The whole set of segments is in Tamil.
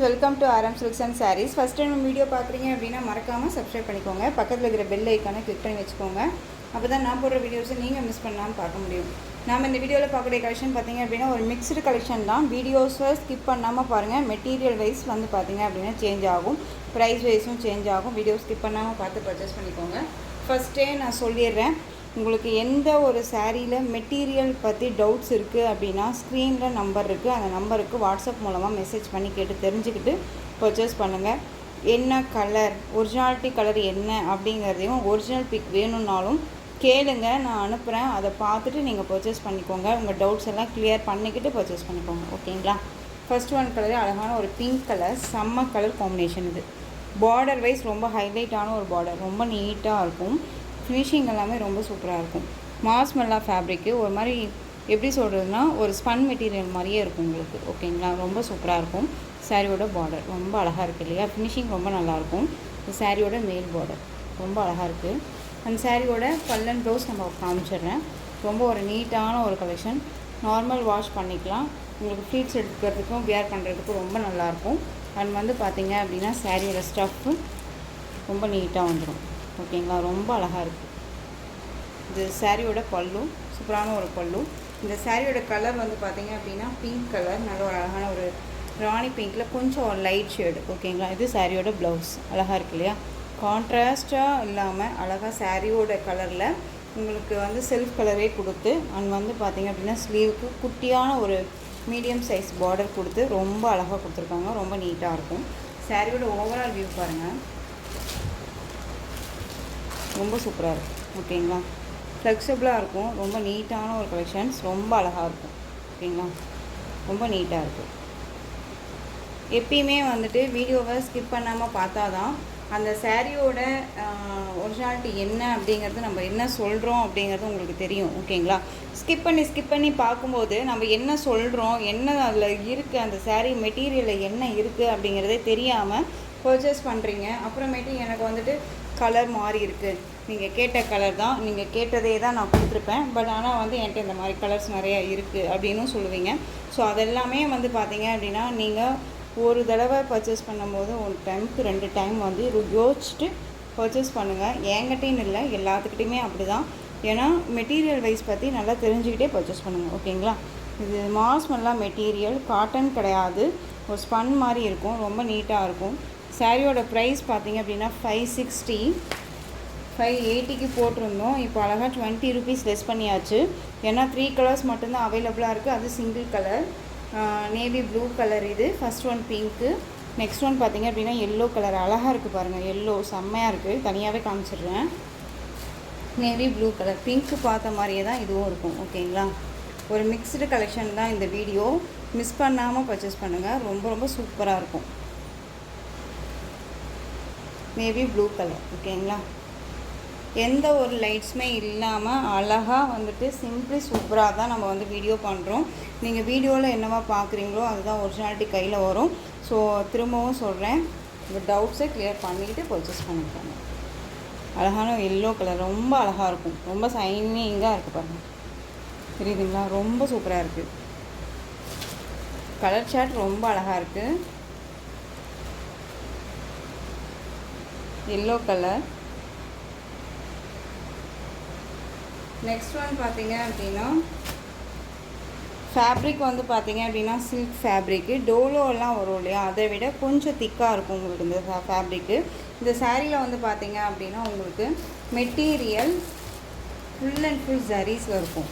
Welcome to RM Silks and Sarees. First time video பார்க்குறீங்க அப்படின்னா மறக்காமல் சப்ஸ்கிரைப் பண்ணிக்கோங்க. பக்கத்தில் இருக்கிற பெல் ஐக்கானை கிளிக் பண்ணி வச்சுக்கோங்க. அப்போ தான் நான் போடுற வீடியோஸை நீங்கள் மிஸ் பண்ணாமல் பார்க்க முடியும். நாம் இந்த வீடியோவில் பார்க்கக்கூடிய கலெக்ஷன் பார்த்திங்க அப்படின்னா ஒரு மிக்ஸ்டு கலெக்ஷன் தான். வீடியோஸை ஸ்கிப் பண்ணாமல் பாருங்கள். மெட்டீரியல் வைஸ் வந்து பார்த்திங்க அப்படின்னா சேஞ்ச் ஆகும், ப்ரைஸ் வைஸும் சேஞ்ச் ஆகும். வீடியோ ஸ்கிப் பண்ணாமல் பார்த்து பர்ச்சேஸ் பண்ணிக்கோங்க. ஃபஸ்ட்டே நான் சொல்லிடுறேன், உங்களுக்கு எந்த ஒரு சாரியில் மெட்டீரியல் பற்றி டவுட்ஸ் இருக்குது அப்படின்னா ஸ்க்ரீனில் நம்பர் இருக்குது. அந்த நம்பருக்கு வாட்ஸ்அப் மூலமாக மெசேஜ் பண்ணி கேட்டு தெரிஞ்சுக்கிட்டு பர்ச்சேஸ் பண்ணுங்கள். என்ன கலர், ஒரிஜினாலிட்டி கலர் என்ன அப்படிங்கிறதையும் ஒரிஜினல் பிக் வேணும்னாலும் கேளுங்க, நான் அனுப்புகிறேன். அதை பார்த்துட்டு நீங்கள் பர்ச்சேஸ் பண்ணிக்கோங்க. உங்கள் டவுட்ஸ் எல்லாம் கிளியர் பண்ணிக்கிட்டு பர்ச்சேஸ் பண்ணிக்கோங்க. ஓகேங்களா? ஃபர்ஸ்ட் ஒன் கலர் அழகான ஒரு பிங்க் கலர், செம்ம கலர் காம்பினேஷன். இது பார்டர் வைஸ் ரொம்ப ஹைலைட்டான ஒரு பார்டர், ரொம்ப நீட்டாக இருக்கும். ஃபினிஷிங் எல்லாமே ரொம்ப சூப்பராக இருக்கும். மாஸ்மெல்லா ஃபேப்ரிக்கு ஒரு மாதிரி எப்படி சொல்கிறதுனா ஒரு ஸ்பன் மெட்டீரியல் மாதிரியே இருக்கும் உங்களுக்கு. ஓகேங்களா? ரொம்ப சூப்பராக இருக்கும். சாரியோட பார்டர் ரொம்ப அழகாக இருக்குது இல்லையா? ஃபினிஷிங் ரொம்ப நல்லாயிருக்கும். இந்த சாரியோட மேல் பார்டர் ரொம்ப அழகாக இருக்குது. அந்த சாரியோட பல்லன் ப்ளவுஸ் நம்ம காமிச்சிடுறேன். ரொம்ப ஒரு நீட்டான ஒரு கலெக்ஷன். நார்மல் வாஷ் பண்ணிக்கலாம். உங்களுக்கு ஃப்ளீட்ஸ் எடுக்கிறதுக்கும் வியர் பண்ணுறதுக்கும் ரொம்ப நல்லாயிருக்கும். அண்ட் வந்து பார்த்திங்க அப்படின்னா சாரியோட ஸ்டஃப்பு ரொம்ப நீட்டாக வந்துடும். ஓகேங்களா? ரொம்ப அழகாக இருக்குது. இது சாரியோட பல்லு, சூப்பரான ஒரு பல்லு. இந்த சாரியோட கலர் வந்து பார்த்திங்க அப்படின்னா பிங்க் கலர், நல்ல ஒரு அழகான ஒரு ராணி பிங்க்கில் கொஞ்சம் ஒரு லைட் ஷேடு. ஓகேங்களா? இது சாரியோட ப்ளவுஸ் அழகாக இருக்குது இல்லையா? கான்ட்ராஸ்ட்டாக இல்லாமல் அழகாக சாரியோட கலரில் உங்களுக்கு வந்து செல்ஃப் கலரே கொடுத்து அண்ட் வந்து பார்த்திங்க அப்படின்னா ஸ்லீவுக்கு குட்டியான ஒரு மீடியம் சைஸ் பார்டர் கொடுத்து ரொம்ப அழகாக கொடுத்துருக்காங்க. ரொம்ப நீட்டாக இருக்கும். சாரியோட ஓவரால் வியூ பாருங்கள், ரொம்ப சூப்பராக இருக்கும். ஓகேங்களா? ஃப்ளெக்சிபிளாக இருக்கும். ரொம்ப நீட்டான ஒரு கலெக்ஷன்ஸ், ரொம்ப அழகாக இருக்கும். ஓகேங்களா? ரொம்ப நீட்டாக இருக்கும். எப்பயுமே வந்துட்டு வீடியோவை ஸ்கிப் பண்ணாமல் பார்த்தா தான் அந்த சாரியோட ஒரிஜினாலிட்டி என்ன அப்படிங்கிறது, நம்ம என்ன சொல்கிறோம் அப்படிங்கிறது உங்களுக்கு தெரியும். ஓகேங்களா? ஸ்கிப் பண்ணி பார்க்கும்போது நம்ம என்ன சொல்கிறோம், என்ன அதில் இருக்குது, அந்த சாரீ மெட்டீரியலில் என்ன இருக்குது அப்படிங்கிறதே தெரியாமல் பர்ச்சேஸ் பண்ணுறீங்க. அப்புறமேட்டு எனக்கு வந்துட்டு கலர் மாறி இருக்குது, நீங்கள் கேட்ட கலர் தான், நீங்கள் கேட்டதே தான் நான் கொடுத்துருப்பேன், பட் ஆனால் வந்து என்கிட்ட இந்த மாதிரி கலர்ஸ் நிறையா இருக்குது அப்படின்னு சொல்லுவீங்க. ஸோ அதெல்லாமே வந்து பார்த்தீங்க அப்படின்னா நீங்கள் ஒரு தடவை பர்ச்சேஸ் பண்ணும்போது ஒரு டைமுக்கு 2 டைம் வந்து யோசிச்சுட்டு பர்ச்சேஸ் பண்ணுங்கள். என்கிட்டேன்னு இல்லை, எல்லாத்துக்கிட்டையுமே அப்படி தான். ஏன்னா மெட்டீரியல் வைஸ் பற்றி நல்லா தெரிஞ்சுக்கிட்டே பர்ச்சேஸ் பண்ணுங்கள். ஓகேங்களா? இது மாஸ்மெல்லா மெட்டீரியல், காட்டன் கிடையாது, ஒரு ஸ்பன் மாதிரி இருக்கும். ரொம்ப நீட்டாக இருக்கும். சாரியோட ப்ரைஸ் பார்த்திங்க அப்படின்னா 560, 580க்கு போட்டிருந்தோம். இப்போ அழகாக 20 ருபீஸ் லெஸ் பண்ணியாச்சு. ஏன்னா 3 கலர்ஸ் மட்டும்தான் அவைலபிளாக இருக்குது. அது single colour, navy blue colour. இது first one pink, next one பார்த்திங்க அப்படின்னா எல்லோ கலர். அழகாக இருக்குது பாருங்கள், எல்லோ செம்மையாக இருக்குது. தனியாகவே காமிச்சிடுறேன். நேவி ப்ளூ கலர், பிங்க்கு பார்த்த மாதிரியே தான் இதுவும் இருக்கும். ஓகேங்களா? ஒரு மிக்ஸ்டு கலெக்ஷன் தான் இந்த வீடியோ. மிஸ் பண்ணாமல் பர்ச்சேஸ் பண்ணுங்கள். ரொம்ப ரொம்ப சூப்பராக இருக்கும். Navy blue colour. ஓகேங்களா? எந்த ஒரு லைட்ஸுமே இல்லாமல் அழகாக வந்துட்டு சிம்பிளி சூப்பராக தான் நம்ம வந்து வீடியோ பண்ணுறோம். நீங்கள் வீடியோவில் என்னவா பார்க்குறீங்களோ அதுதான் ஒரிஜினாலிட்டி கையில் வரும். ஸோ திரும்பவும் சொல்கிறேன், உங்கள் டவுட்ஸை கிளியர் பண்ணிக்கிட்டு பர்ச்சேஸ் பண்ணிக்கோங்க. அழகான எல்லோ கலர் ரொம்ப அழகாக இருக்கும். ரொம்ப சைனிங்காக இருக்குது பாருங்கள், தெரியுதுங்களா? ரொம்ப சூப்பராக இருக்குது. கலர் சார்ட் ரொம்ப அழகாக இருக்குது. Yellow colour. நெக்ஸ்ட் ஒன் பார்த்தீங்க அப்படின்னா ஃபேப்ரிக் வந்து பார்த்தீங்க அப்படின்னா சில்க் ஃபேப்ரிக்கு, டோலோலாம் வரும் இல்லையா, அதை விட கொஞ்சம் திக்காக இருக்கும் உங்களுக்கு இந்த ஃபேப்ரிக்கு. இந்த சாரியில் வந்து பார்த்தீங்க அப்படின்னா உங்களுக்கு மெட்டீரியல் ஃபுல் அண்ட் ஃபுல் ஜரீஸில் இருக்கும்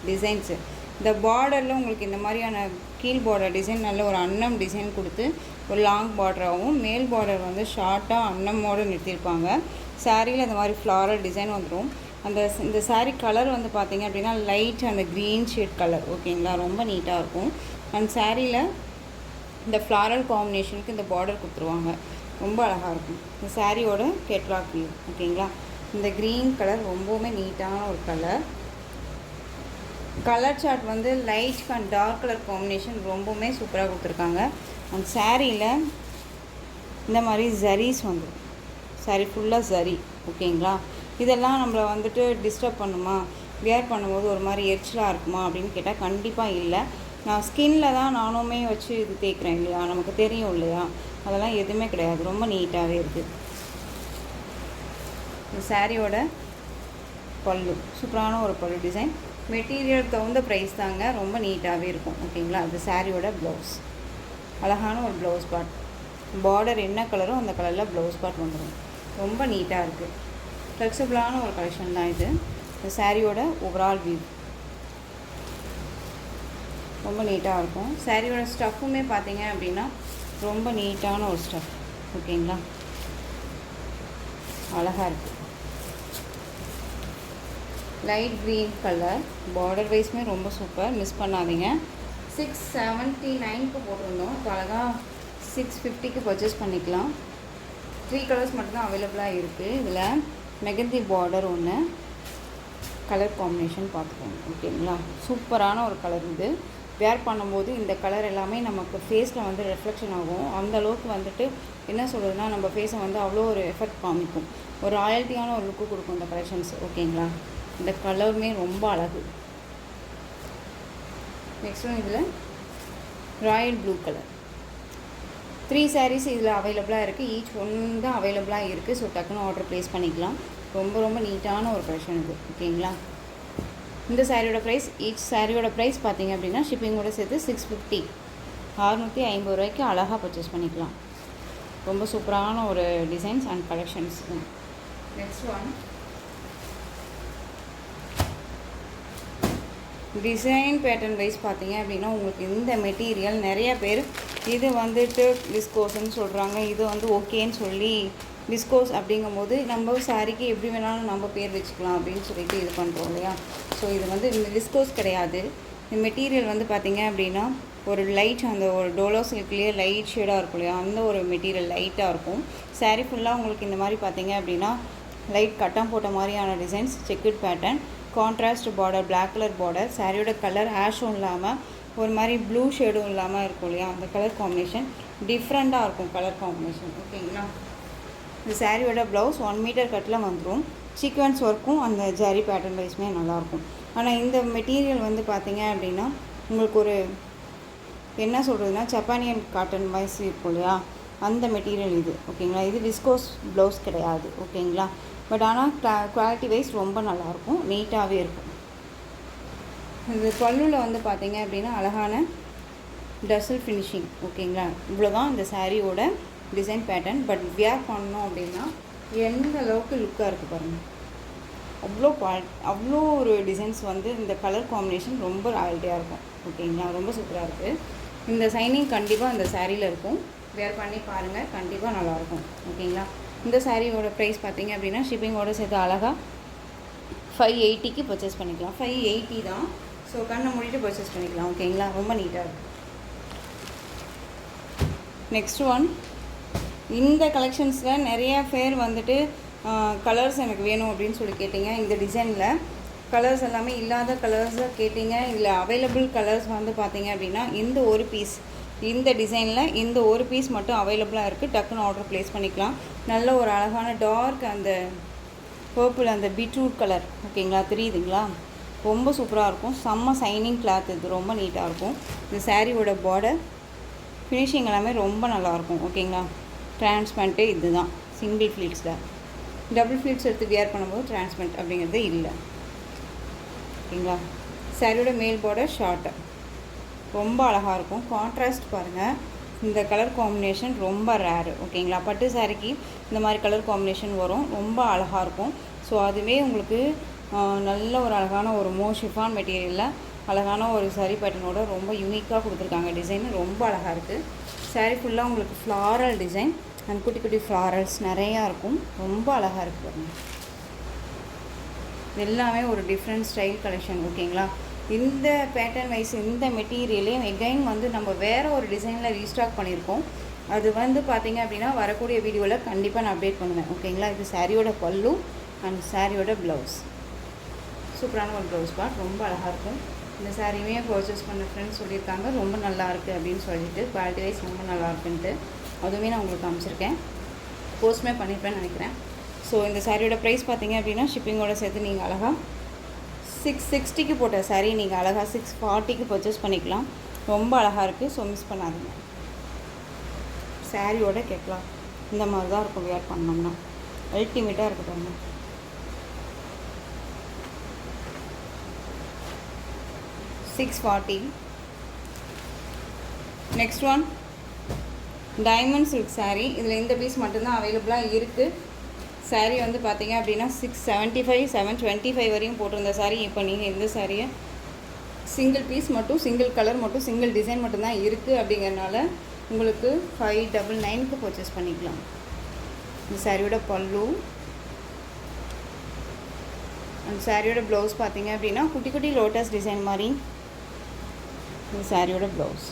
டிசைன்ஸு. இந்த பார்டரில் உங்களுக்கு இந்த மாதிரியான கீழ் பார்டர் டிசைன் நல்ல ஒரு அன்னம் டிசைன் கொடுத்து ஒரு லாங் பார்டராகவும், மேல் பார்டர் வந்து ஷார்ட்டாக அன்னமோடு நிறுத்தியிருப்பாங்க. சாரியில் இந்த மாதிரி ஃப்ளாரல் டிசைன் வந்துடும். இந்த சாரீ கலர் வந்து பார்த்திங்க அப்படின்னா லைட் அந்த க்ரீன் ஷேட் கலர். ஓகேங்களா? ரொம்ப நீட்டாக இருக்கும். அந்த சாரியில் இந்த ஃப்ளாரல் காம்பினேஷனுக்கு இந்த பார்டர் கொடுத்துருவாங்க. ரொம்ப அழகாக இருக்கும். இந்த சாரியோட கேட்லாக் வியூ. ஓகேங்களா? இந்த க்ரீன் கலர் ரொம்பவுமே நீட்டான ஒரு கலர். கலர் சார்ட் வந்து light and dark colour combination ரொம்பவுமே சூப்பராக கொடுத்துருக்காங்க. அந்த சாரியில் இந்த மாதிரி ஜரீஸ் வந்துடும். சாரி ஃபுல்லாக ஜரி. ஓகேங்களா? இதெல்லாம் நம்மளை வந்துட்டு டிஸ்டர்ப் பண்ணுமா, வியர் பண்ணும்போது ஒரு மாதிரி எரிச்சலாக இருக்குமா அப்படின்னு கேட்டால் கண்டிப்பாக இல்லை. நான் ஸ்கின்னில் தான் நானுமே வச்சு இது தேய்க்கிறேன் இல்லையா, நமக்கு தெரியும் இல்லையா, அதெல்லாம் எதுவுமே கிடையாது. ரொம்ப நீட்டாகவே இருக்குது. இந்த சாரியோட பல்லு சூப்பரான ஒரு பல்லு டிசைன். மெட்டீரியல் தகுந்த ப்ரைஸ் தாங்க, ரொம்ப நீட்டாகவே இருக்கும். ஓகேங்களா. அது சாரியோட ப்ளவுஸ், அழகான ஒரு ப்ளவுஸ் பார்ட். பார்டர் என்ன கலரோ அந்த கலரில் ப்ளவுஸ் பார்ட் வந்துடும். ரொம்ப நீட்டாக இருக்குது. ஃப்ளெக்சிபிளான ஒரு கலெக்ஷன் தான் இது. இந்த சாரியோட ஓவரால் வியூ ரொம்ப நீட்டாக இருக்கும். சாரியோட ஸ்டஃப்புமே பார்த்தீங்க அப்படின்னா ரொம்ப நீட்டான ஒரு ஸ்டஃப். ஓகேங்களா. அழகாக இருக்குது. லைட் க்ரீன் கலர், பார்டர் வைஸ்மே ரொம்ப சூப்பர், மிஸ் பண்ணாதீங்க. 679க்கு போட்டிருந்தோம். இப்போ அழகாக 650க்கு பர்ச்சேஸ் பண்ணிக்கலாம். 3 கலர்ஸ் மட்டும்தான் அவைலபிளாக இருக்குது. இதில் மெகந்தி பார்டர் ஒன்று, கலர் காம்பினேஷன் பார்த்துக்கோங்க. ஓகேங்களா. சூப்பரான ஒரு கலர் இது. வேர் பண்ணும்போது இந்த கலர் எல்லாமே நமக்கு ஃபேஸில் வந்து ரெஃப்ளெக்ஷன் ஆகும். அந்த அளவுக்கு வந்துட்டு என்ன சொல்கிறதுனா, நம்ம ஃபேஸை வந்து அவ்வளோ ஒரு எஃபெக்ட் காமிக்கும். ஒரு ராயல்ட்டியான ஒரு லுக்கு கொடுக்கும் இந்த கலெக்ஷன்ஸ். ஓகேங்களா. இந்த கலருமே ரொம்ப அழகு. நெக்ஸ்ட் ஒன் இதில் ராயல் ப்ளூ கலர். 3 sarees இதில் அவைலபிளாக இருக்குது. ஈச் ஒன்று தான் அவைலபிளாக இருக்குது. ஸோ டக்குன்னு ஆர்டர் ப்ளேஸ் பண்ணிக்கலாம். ரொம்ப ரொம்ப நீட்டான ஒரு கலெக்ஷன் இது. ஓகேங்களா. இந்த சாரியோட ப்ரைஸ், ஈச் சாரியோட ப்ரைஸ் பார்த்தீங்க அப்படின்னா ஷிப்பிங்கோட சேர்த்து 650, 650 ரூபாய்க்கு அழகாக பர்ச்சேஸ் பண்ணிக்கலாம். ரொம்ப சூப்பரான ஒரு designs and collections. Next one design pattern wise பார்த்தீங்க அப்படின்னா உங்களுக்கு இந்த மெட்டீரியல் நிறைய பேர் இது வந்துட்டு விஸ்கோஸ்ன்னு சொல்கிறாங்க. இது வந்து ஓகேன்னு சொல்லி விஸ்கோஸ் அப்படிங்கும்போது நம்ம சாரிக்கு எப்படி வேணாலும் நம்ம பேர் வச்சுக்கலாம் அப்படின்னு சொல்லிட்டு இது பண்ணுறோம் இல்லையா. ஸோ இது வந்து விஸ்கோஸ் கிடையாது. இந்த மெட்டீரியல் வந்து பார்த்திங்க அப்படின்னா ஒரு லைட், அந்த ஒரு டோலோ சில்க்லேயே லைட் ஷேடாக இருக்கும் இல்லையா, அந்த ஒரு மெட்டீரியல் லைட்டாக இருக்கும். சாரீ ஃபுல்லாக உங்களுக்கு இந்த மாதிரி பார்த்திங்க அப்படின்னா லைட் கட்டம் போட்ட மாதிரியான designs, checked pattern, contrast border, black colour border. சாரியோட கலர் ஆஷும் இல்லாமல் ஒரு மாதிரி ப்ளூ ஷேடும் இல்லாமல் இருக்கும் இல்லையா, அந்த கலர் காம்பினேஷன் டிஃப்ரெண்ட்டாக இருக்கும் கலர் காம்பினேஷன். ஓகேங்களா. இந்த சாரியோட ப்ளவுஸ் 1 மீட்டர் கட்டில் வந்துடும். சீக்வன்ஸ் ஒர்க்கும் அந்த ஜரி பேட்டர்ன் வைஸ்மே நல்லாயிருக்கும். ஆனால் இந்த மெட்டீரியல் வந்து பார்த்திங்க அப்படின்னா உங்களுக்கு ஒரு என்ன சொல்கிறதுனா ஜப்பானியன் காட்டன் வைஸ் இருக்கும் இல்லையா, அந்த மெட்டீரியல் இது. ஓகேங்களா. இது விஸ்கோஸ் ப்ளவுஸ் கிடையாது. ஓகேங்களா. பட் ஆனால் குவாலிட்டி வைஸ் ரொம்ப நல்லாயிருக்கும், நீட்டாகவே இருக்கும். இது பல்லுவில் வந்து பார்த்திங்க அப்படின்னா அழகான டசல் ஃபினிஷிங். ஓகேங்களா. இவ்வளோ தான் இந்த சாரியோட டிசைன் பேட்டர்ன். பட் வியர் பண்ணோம் அப்படின்னா எந்த அளவுக்கு லுக்காக இருக்குது பாருங்கள். அவ்வளோ ஒரு டிசைன்ஸ் வந்து இந்த கலர் காம்பினேஷன் ரொம்ப ராயல்ட்டியாக இருக்கும். ஓகேங்களா. ரொம்ப சூப்பராக இருக்குது. இந்த சைனிங் கண்டிப்பாக இந்த சாரியில் இருக்கும். வேர் பண்ணி பாருங்கள், கண்டிப்பாக நல்லாயிருக்கும். ஓகேங்களா. இந்த சாரியோட ப்ரைஸ் பார்த்திங்க அப்படின்னா ஷிப்பிங்கோடு சேர்த்து அழகாக 580க்கு பர்ச்சேஸ் பண்ணிக்கலாம். 580 தான். ஸோ கண்ணை மூடிட்டு பர்ச்சேஸ் பண்ணிக்கலாம். ஓகேங்களா. ரொம்ப நீட்டாக இருக்குது. நெக்ஸ்ட் ஒன், இந்த கலெக்ஷன்ஸில் நிறைய பேர் வந்துட்டு கலர்ஸ் எனக்கு வேணும் அப்படின்னு சொல்லி கேட்டிங்க. இந்த டிசைனில் கலர்ஸ் எல்லாமே இல்லாத கலர்ஸாக கேட்டிங்க. இதில் அவைலபிள் கலர்ஸ் வந்து பார்த்திங்க அப்படின்னா இந்த ஒரு பீஸ், இந்த டிசைனில் இந்த ஒரு பீஸ் மட்டும் அவைலபிளாக இருக்குது. டக்குன்னு ஆர்டர் ப்ளேஸ் பண்ணிக்கலாம். நல்ல ஒரு அழகான டார்க் அந்த பர்பிள், அந்த பீட்ரூட் கலர். ஓகேங்களா. தெரியுதுங்களா. ரொம்ப சூப்பராக இருக்கும். செம்ம சைனிங் கிளாத் இது, ரொம்ப நீட்டாக இருக்கும். இந்த சாரியோட பார்டர் ஃபினிஷிங் எல்லாமே ரொம்ப நல்லாயிருக்கும். ஓகேங்களா. டிரான்ஸ்பரண்ட்டு இது தான் சிங்கிள் ஃப்ளீட்ஸில். டபுள் ஃப்ளீட்ஸ் எடுத்து வியர் பண்ணும்போது டிரான்ஸ்பரண்ட் அப்படிங்கிறது இல்லை. ஓகேங்களா. சாரியோட மேல் பார்டர் ஷார்ட்டு ரொம்ப அழகாக இருக்கும். கான்ட்ராஸ்ட் பாருங்கள். இந்த கலர் காம்பினேஷன் ரொம்ப ரேரு. ஓகேங்களா. பட்டு சாரிக்கு இந்த மாதிரி கலர் காம்பினேஷன் வரும், ரொம்ப அழகாக இருக்கும். ஸோ அதுவே உங்களுக்கு நல்ல ஒரு அழகான ஒரு ஷிஃபான் மெட்டீரியலில் அழகான ஒரு சாரி பேட்டர்னோட ரொம்ப யூனிக்காக கொடுத்துருக்காங்க. டிசைன் ரொம்ப அழகாக இருக்குது. சாரி ஃபுல்லாக உங்களுக்கு ஃப்ளாரல் டிசைன் அண்ட் குட்டி குட்டி ஃப்ளாரல்ஸ் நிறையா இருக்கும். ரொம்ப அழகாக இருக்குது பாருங்கள். எல்லாமே ஒரு டிஃப்ரெண்ட் ஸ்டைல் கலெக்ஷன். ஓகேங்களா. இந்த பேட்டர்ன் வைஸ் இந்த மெட்டீரியலே எகைன் வந்து நம்ம வேறு ஒரு டிசைனில் ரீஸ்டாக் பண்ணியிருக்கோம். அது வந்து பார்த்திங்க அப்படின்னா வரக்கூடிய வீடியோவில் கண்டிப்பாக நான் அப்டேட் பண்ணுவேன். ஓகேங்களா. இது சாரியோட பல்லு அண்ட் சாரியோட ப்ளவுஸ். சூப்பரான ஒரு ப்ளவுஸ் பார்ட், ரொம்ப அழகாக இருக்கும். இந்த சாரியுமே பர்ச்சேஸ் பண்ண ஃப்ரெண்ட்ஸ் சொல்லியிருக்காங்க ரொம்ப நல்லாயிருக்கு அப்படின்னு சொல்லிட்டு, குவாலிட்டி வைஸ் ரொம்ப நல்லாயிருக்குன்ட்டு. அதுவுமே நான் உங்களுக்கு காமிச்சிருக்கேன், போஸ்ட்மே பண்ணியிருப்பேன்னு நினைக்கிறேன். ஸோ இந்த சாரியோட ப்ரைஸ் பார்த்திங்க அப்படின்னா ஷிப்பிங்கோட சேர்த்து நீங்கள் அழகாக 660க்கு போட்ட சாரீ நீங்கள் அழகாக 640க்கு பர்ச்சேஸ் பண்ணிக்கலாம். ரொம்ப அழகாக இருக்குது. ஸோ மிஸ் பண்ணாதீங்க. சாரியோட கேட்கலாம் இந்த மாதிரி தான் இருக்கும் வேர் பண்ணோம்னா. அல்டிமேட்டாக இருக்குது பாருங்க. $640. Next one diamond silk sari. இதில் இந்த பீஸ் மட்டும்தான் அவைலபிளாக இருக்குது. சாரீ வந்து பார்த்தீங்க அப்படின்னா 675 725 வரையும் போட்டிருந்த சாரீ. இப்போ நீங்கள் இந்த சாரியை சிங்கிள் பீஸ் மட்டும், சிங்கிள் கலர் மட்டும், சிங்கிள் டிசைன் மட்டும்தான் இருக்குது அப்படிங்கிறனால உங்களுக்கு 599க்கு பர்ச்சேஸ் பண்ணிக்கலாம். இந்த சாரியோட பல்லு அந்த சாரியோட ப்ளவுஸ் பார்த்தீங்க அப்படின்னா குட்டி குட்டி லோட்டஸ் டிசைன் மாதிரி இந்த சாரியோட ப்ளவுஸ்.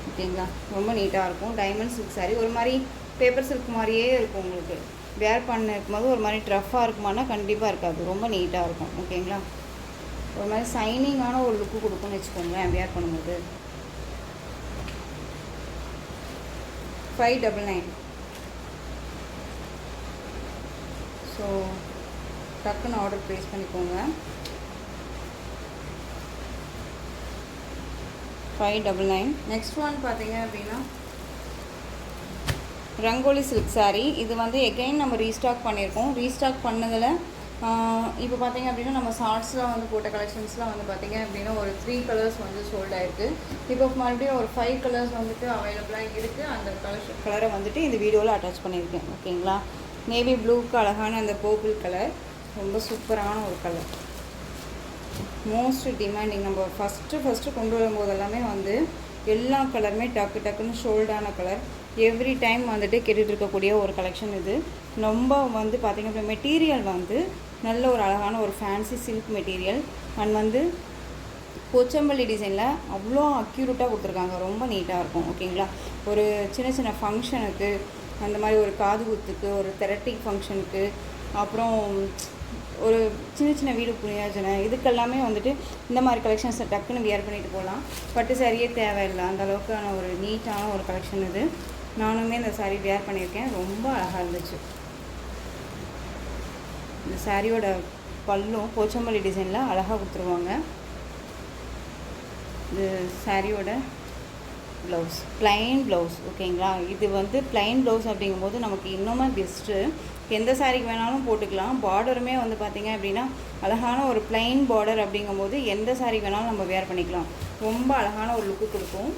ஓகேங்களா, ரொம்ப நீட்டாக இருக்கும். டைமண்ட் சில்க் சாரீ ஒரு மாதிரி பேப்பர் சில்க் மாதிரியே இருக்கும். உங்களுக்கு வேர் பண்ண இருக்கும்போது ஒரு மாதிரி ட்ரஃப்பாக இருக்குமானா கண்டிப்பாக இருக்காது. ரொம்ப நீட்டாக இருக்கும். ஓகேங்களா, ஒரு மாதிரி சைனிங்கான ஒரு லுக்கு கொடுக்குன்னு வச்சுக்கோங்களேன் வேர் பண்ணும்போது. 599. ஸோ டக்குன்னு ஆர்டர் ப்ளேஸ் பண்ணிக்கோங்க. 599. நெக்ஸ்ட் ஒன் பார்த்தீங்க அப்படின்னா ரங்கோலி சில்க் சாரீ. இது வந்து எகைன் நம்ம ரீஸ்டாக் பண்ணியிருக்கோம். ரீஸ்டாக் பண்ணதில் இப்போ பார்த்தீங்க அப்படின்னா நம்ம ஷார்ட்ஸில் வந்து போட்ட கலெக்ஷன்ஸ்லாம் வந்து பார்த்தீங்க அப்படின்னா ஒரு 3 கலர்ஸ் வந்து சோல்ட் ஆகிருக்கு. இப்போ மறுபடியும் ஒரு 5 கலர்ஸ் வந்துட்டு அவைலபிளாக இருக்குது. அந்த கலரை வந்துட்டு இந்த வீடியோவில் அட்டாச் பண்ணியிருக்கேன். ஓகேங்களா, நேவி ப்ளூக்கு அழகான அந்த பர்பிள் கலர் ரொம்ப சூப்பரான ஒரு கலர். Most demanding. நம்ம ஃபஸ்ட்டு கொண்டு வரும்போது எல்லாமே வந்து எல்லா கலருமே டக்குன்னு ஷோல்டான கலர். எவ்ரி டைம் வந்துட்டு கேட்டுட்டு இருக்கக்கூடிய ஒரு கலெக்ஷன் இது. ரொம்ப வந்து பார்த்திங்க அப்படின்னா மெட்டீரியல் வந்து நல்ல ஒரு அழகான ஒரு ஃபேன்சி சில்க் மெட்டீரியல். அண்ட் வந்து போச்சம்பள்ளி டிசைனில் அவ்வளோ அக்யூரேட்டாக கொடுத்துருக்காங்க. ரொம்ப நீட்டாக இருக்கும். ஓகேங்களா, ஒரு சின்ன ஃபங்க்ஷனுக்கு, அந்த மாதிரி ஒரு காது குத்துக்கு, ஒரு தெரட்டிக் ஃபங்க்ஷனுக்கு, அப்புறம் ஒரு சின்ன வீடு புரியாஜனை, இதுக்கெல்லாமே வந்துட்டு இந்த மாதிரி கலெக்ஷன்ஸை டக்குன்னு வியர் பண்ணிட்டு போகலாம். பட்டு சாரியே தேவையில்லை. அந்த அளவுக்கான ஒரு நீட்டான ஒரு கலெக்ஷன் இது. நானுமே இந்த சாரீ வியர் பண்ணியிருக்கேன். ரொம்ப அழகாக இருந்துச்சு. இந்த சாரியோட பல்லும் போச்சம்பள்ளி டிசைனில் அழகாக கொடுத்துருவாங்க. இது சாரியோட ப்ளவுஸ் ப்ளைன் ப்ளவுஸ். ஓகேங்களா, இது வந்து ப்ளைன் ப்ளவுஸ் அப்படிங்கும்போது நமக்கு இன்னுமே பெஸ்ட்டு. எந்த சாரீக்கு வேணாலும் போட்டுக்கலாம். பார்டருமே வந்து பார்த்திங்க அப்படின்னா அழகான ஒரு ப்ளைன் பார்டர் அப்படிங்கும்போது எந்த சாரீ வேணாலும் நம்ம வேர் பண்ணிக்கலாம். ரொம்ப அழகான ஒரு லுக்கு கொடுக்கும்.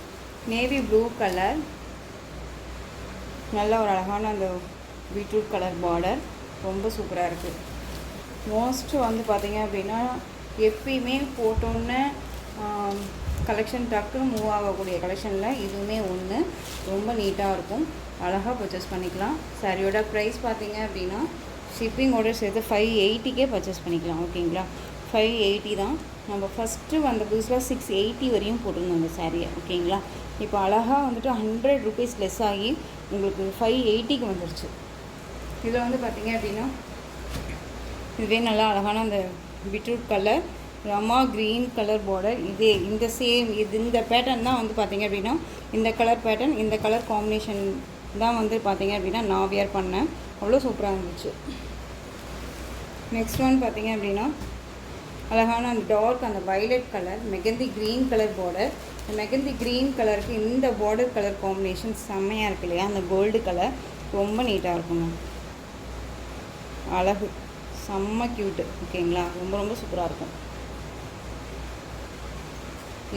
நேவி ப்ளூ கலர், நல்ல ஒரு அழகான அந்த பீட்ரூட் கலர் பார்டர் ரொம்ப சூப்பராக இருக்குது. மோஸ்ட் வந்து பார்த்திங்க அப்படின்னா எப்பயுமே போட்டோன்னே கலெக்ஷன் டக்குன்னு மூவ் ஆகக்கூடிய கலெக்ஷனில் இதுவுமே ஒன்று. ரொம்ப நீட்டாக இருக்கும். அழகாக பர்ச்சேஸ் பண்ணிக்கலாம். சாரியோட ப்ரைஸ் பார்த்தீங்க அப்படின்னா ஷிப்பிங்கோடு சேர்த்து 580க்கே பர்ச்சேஸ் பண்ணிக்கலாம். ஓகேங்களா, 580 தான். நம்ம ஃபஸ்ட்டு வந்த புதுசில் 680 வரையும் போட்டிருந்தோம் இந்த சாரியை. ஓகேங்களா, இப்போ அழகாக வந்துட்டு 100 rupees லெஸ் ஆகி உங்களுக்கு 580க்கு வந்துருச்சு. இதில் வந்து பார்த்திங்க அப்படின்னா இதுவே நல்லா அழகான அந்த beetroot colour, Rama green colour border. இந்த சேம் இந்த பேட்டர்ன் தான் வந்து பார்த்திங்க அப்படின்னா இந்த கலர் பேட்டர்ன், இந்த கலர் காம்பினேஷன் தான் வந்து பார்த்திங்க அப்படின்னா நான் வியர் பண்ணேன். அவ்வளோ சூப்பராக இருந்துச்சு. நெக்ஸ்ட் ஒன் பார்த்திங்க அப்படின்னா அழகான அந்த டார்க் அந்த violet colour mehndi green colour border. இந்த மெகந்தி க்ரீன் கலருக்கு இந்த பார்டர் கலர் காம்பினேஷன் செம்மையாக இருக்கு இல்லையா? அந்த கோல்டு கலர் ரொம்ப நீட்டாக இருக்குங்க. அழகு செம்ம க்யூட்டு. ஓகேங்களா, ரொம்ப சூப்பராக இருக்கும்.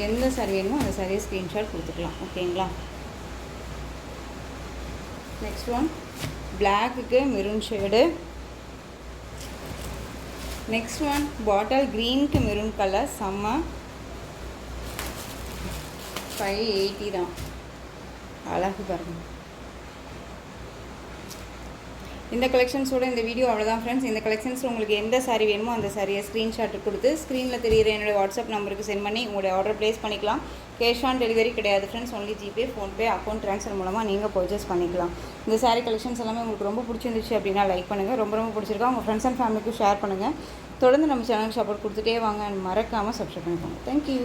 எந்த சாரி வேணுமோ அந்த சாரியை ஸ்க்ரீன்ஷாட் கொடுத்துக்கலாம். ஓகேங்களா, நெக்ஸ்ட் ஒன் பிளாக்குக்கு maroon shade. Next one bottle க்ரீனுக்கு மெரூன் கலர். செம்ம 580 தான். அழகு பாருங்கள். இந்த கலெக்ஷன்ஸோட இந்த வீடியோ அவ்வளோதான் ஃப்ரெண்ட்ஸ். இந்த கலெக்ஷன்ஸில் உங்களுக்கு எந்த சாரீ வேணுமோ அந்த சாரியை ஸ்க்ரீன்ஷாட் கொடுத்து ஸ்க்ரீனில் தெரிகிற என்னோடய வாட்ஸ்அப் நம்பருக்கு சென்ட் பண்ணி உங்களுடைய ஆர்டர் ப்ளேஸ் பண்ணிக்கலாம். கேஷ் ஆன் டெலிவரி கிடையாது friends. Only GPay, PhonePe, account transfer மூலமாக நீங்கள் பர்ச்சேஸ் பண்ணிக்கலாம். இந்த சாரீ கலெக்ஷன்ஸ் எல்லாமே உங்களுக்கு ரொம்ப பிடிச்சிருந்துச்சு அப்படின்னா லைக் பண்ணுங்கள். ரொம்ப பிடிச்சிருக்கா உங்கள் ஃப்ரெண்ட்ஸ் அண்ட் ஃபேமிலிக்கு ஷேர் பண்ணுங்கள். தொடர்ந்து நம்ம சேனலுக்கு சப்போர்ட் கொடுத்துட்டே வாங்க. மறக்காமல் சப்ஸ்கிரைப் பண்ணிக்கோங்க. தேங்க்யூ.